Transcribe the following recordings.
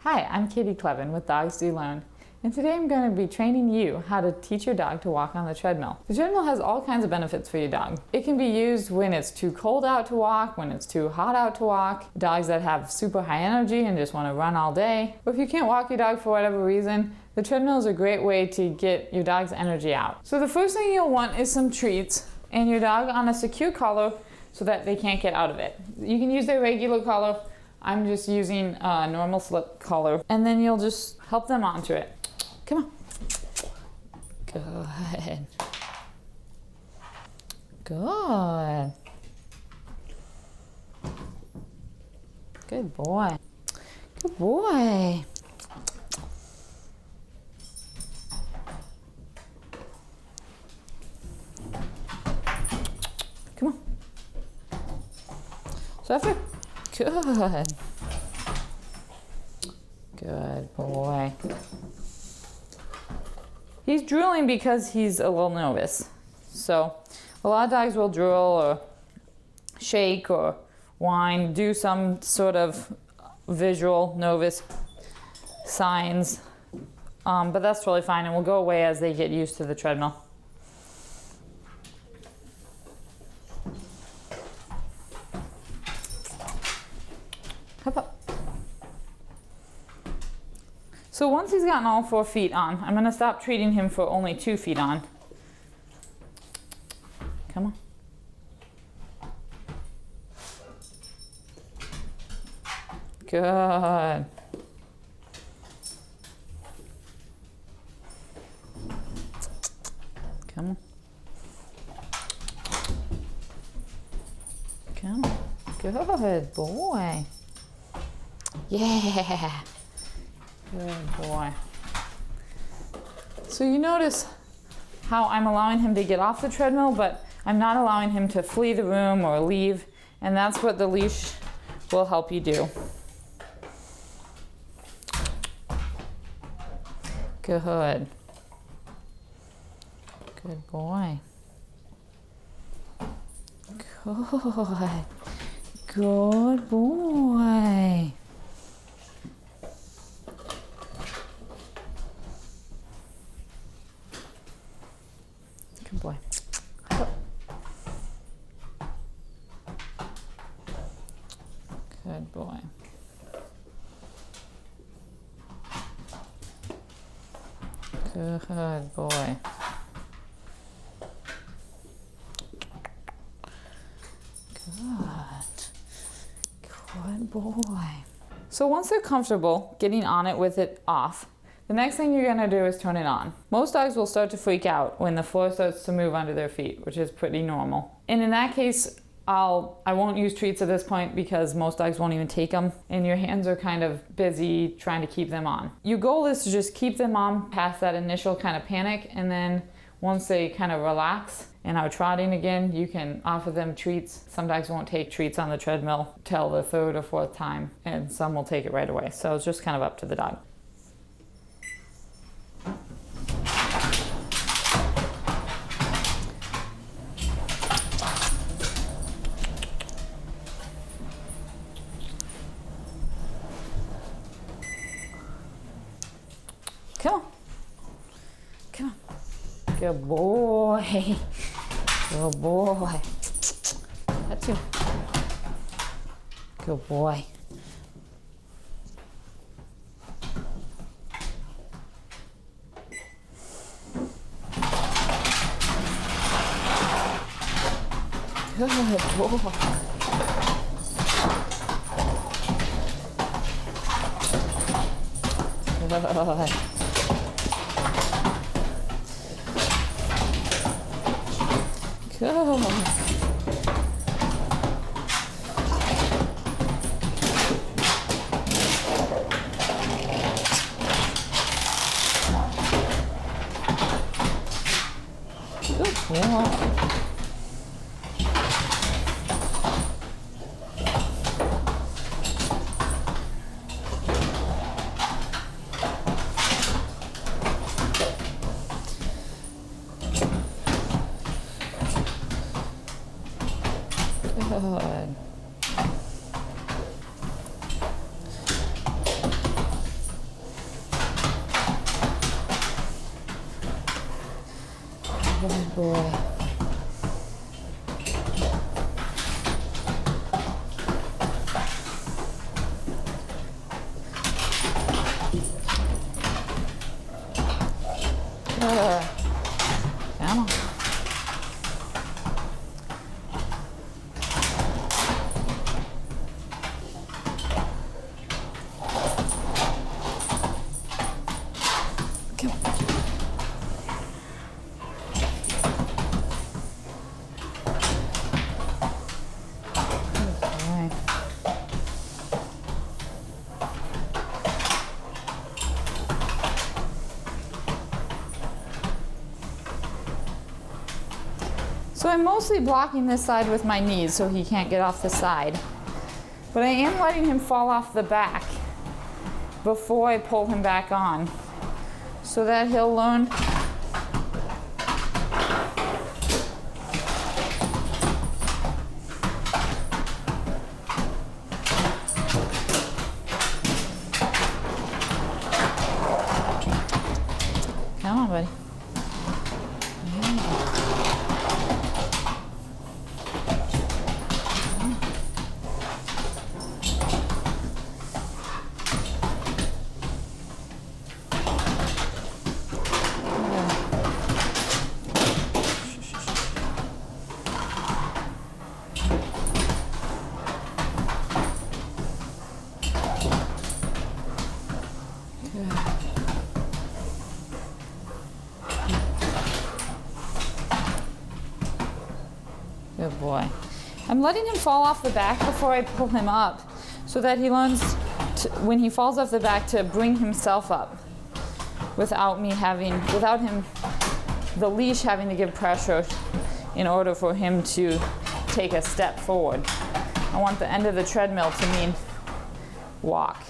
Hi, I'm Katie Clevin with Dogs Do Learn, and today I'm going to be training you how to teach your dog to walk on the treadmill. The treadmill has all kinds of benefits for your dog. It can be used when it's too cold out to walk, when it's too hot out to walk, dogs that have super high energy and just want to run all day. Or if you can't walk your dog for whatever reason, the treadmill is a great way to get your dog's energy out. So the first thing you'll want is some treats and your dog on a secure collar so that they can't get out of it. You can use their regular collar. I'm just using a normal slip collar, and then you'll just help them onto it. Come on. Good. Good. Good boy. Good boy. Come on. So after good. Good boy. He's drooling because he's a little nervous. So a lot of dogs will drool or shake or whine, do some sort of visual nervous signs. But that's totally fine and will go away as they get used to the treadmill. Hop up. So once he's gotten all 4 feet on, I'm going to stop treating him for only 2 feet on. Come on. Good. Come on. Come on. Good boy. Yeah. Good boy. So you notice how I'm allowing him to get off the treadmill, but I'm not allowing him to flee the room or leave, and that's what the leash will help you do. Good. Good boy. Good. Good boy. Good boy. Good boy. Good boy. Good boy. So once they're comfortable getting on it with it off, the next thing you're gonna do is turn it on. Most dogs will start to freak out when the floor starts to move under their feet, which is pretty normal. And in that case, I won't use treats at this point because most dogs won't even take them, and your hands are kind of busy trying to keep them on. Your goal is to just keep them on past that initial kind of panic, and then once they kind of relax and are trotting again, you can offer them treats. Some dogs won't take treats on the treadmill till the 3rd or 4th time, and some will take it right away. So it's just kind of up to the dog. Come on. Come on. Good boy. Good boy. That's you. Good boy. Good boy. Good. Good. Good boy. Good. Good boy. Good. Come on. Come on. So I'm mostly blocking this side with my knees so he can't get off the side. But I am letting him fall off the back before I pull him back on so that he'll learn Come on, buddy. Good boy. I'm letting him fall off the back before I pull him up so that he learns when he falls off the back to bring himself up without him, the leash having to give pressure in order for him to take a step forward. I want the end of the treadmill to mean walk.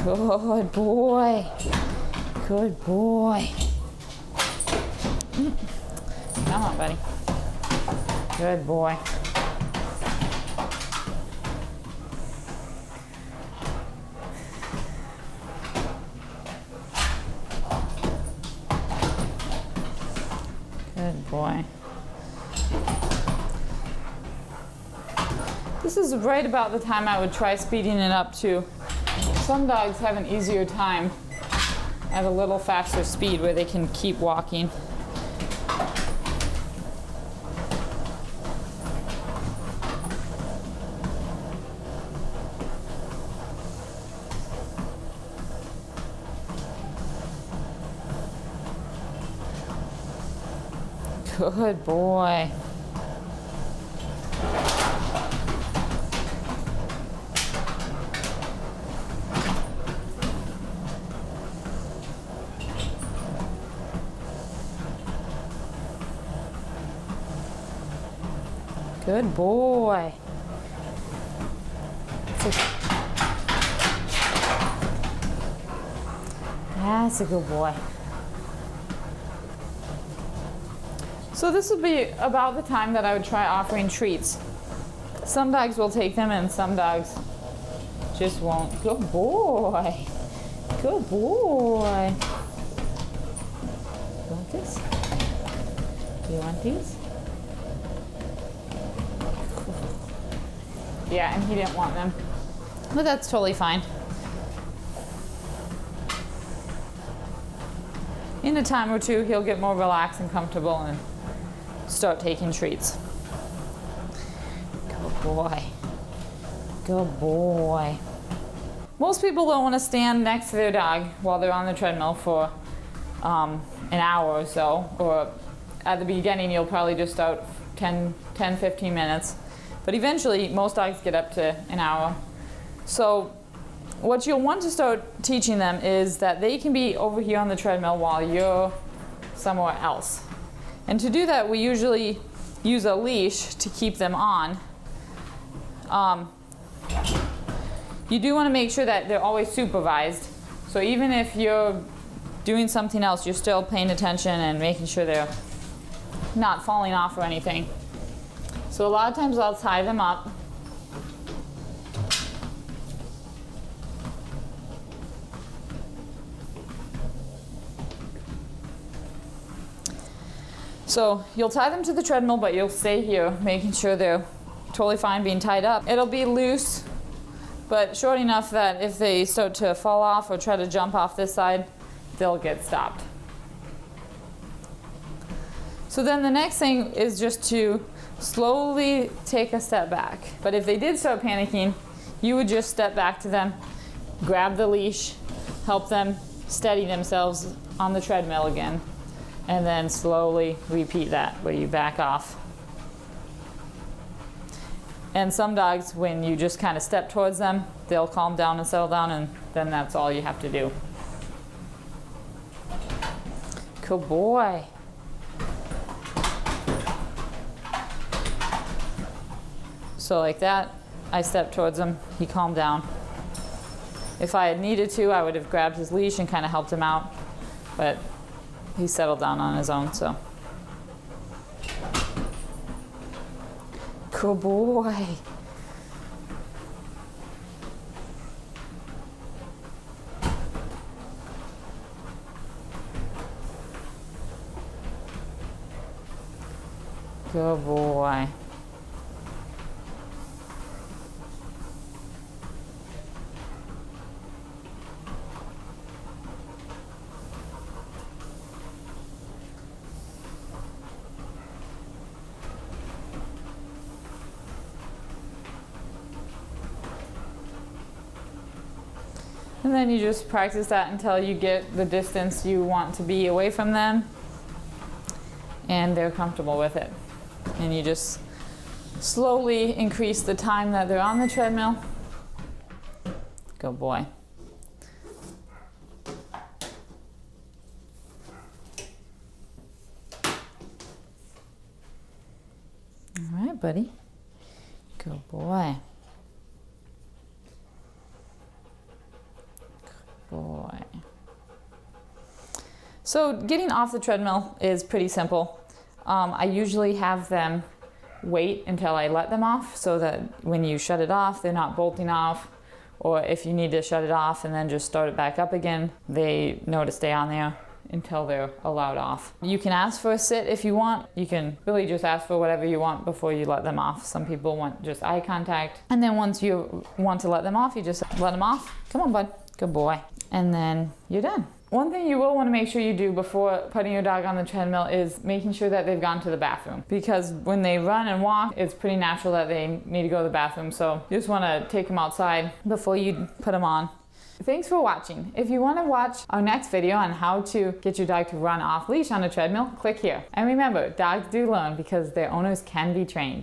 Good boy. Good boy. Come on, buddy. Good boy. Good boy. This is right about the time I would try speeding it up too. Some dogs have an easier time at a little faster speed where they can keep walking. Good boy. Good boy. That's a good boy. So this would be about the time that I would try offering treats. Some dogs will take them and some dogs just won't. Good boy. Good boy. You want this? Do you want these? Yeah, and he didn't want them. But that's totally fine. In a time or two, he'll get more relaxed and comfortable and start taking treats. Good boy. Good boy. Most people don't want to stand next to their dog while they're on the treadmill for an hour or so. Or at the beginning, you'll probably just start 10, 15 minutes. But eventually, most dogs get up to an hour. So what you'll want to start teaching them is that they can be over here on the treadmill while you're somewhere else. And to do that, we usually use a leash to keep them on. You do want to make sure that they're always supervised. So even if you're doing something else, you're still paying attention and making sure they're not falling off or anything. So a lot of times I'll tie them up. So you'll tie them to the treadmill, but you'll stay here, making sure they're totally fine being tied up. It'll be loose, but short enough that if they start to fall off or try to jump off this side, they'll get stopped. So then the next thing is just to slowly take a step back. But if they did start panicking, you would just step back to them, grab the leash, help them steady themselves on the treadmill again, and then slowly repeat that where you back off. And some dogs, when you just kind of step towards them, they'll calm down and settle down, and then that's all you have to do. Good boy. So like that, I stepped towards him, he calmed down. If I had needed to, I would have grabbed his leash and kind of helped him out, but he settled down on his own, so. Good boy. Good boy. And then you just practice that until you get the distance you want to be away from them and they're comfortable with it. And you just slowly increase the time that they're on the treadmill. Good boy. All right, buddy. Good boy. Boy. So getting off the treadmill is pretty simple. I usually have them wait until I let them off so that when you shut it off, they're not bolting off, or if you need to shut it off and then just start it back up again, they know to stay on there until they're allowed off. You can ask for a sit if you want. You can really just ask for whatever you want before you let them off. Some people want just eye contact. And then once you want to let them off, you just let them off. Come on, bud. Good boy. And then you're done. One thing you will want to make sure you do before putting your dog on the treadmill is making sure that they've gone to the bathroom. Because when they run and walk, it's pretty natural that they need to go to the bathroom. So you just want to take them outside before you put them on. Thanks for watching. If you want to watch our next video on how to get your dog to run off leash on a treadmill, click here. And remember, dogs do learn because their owners can be trained.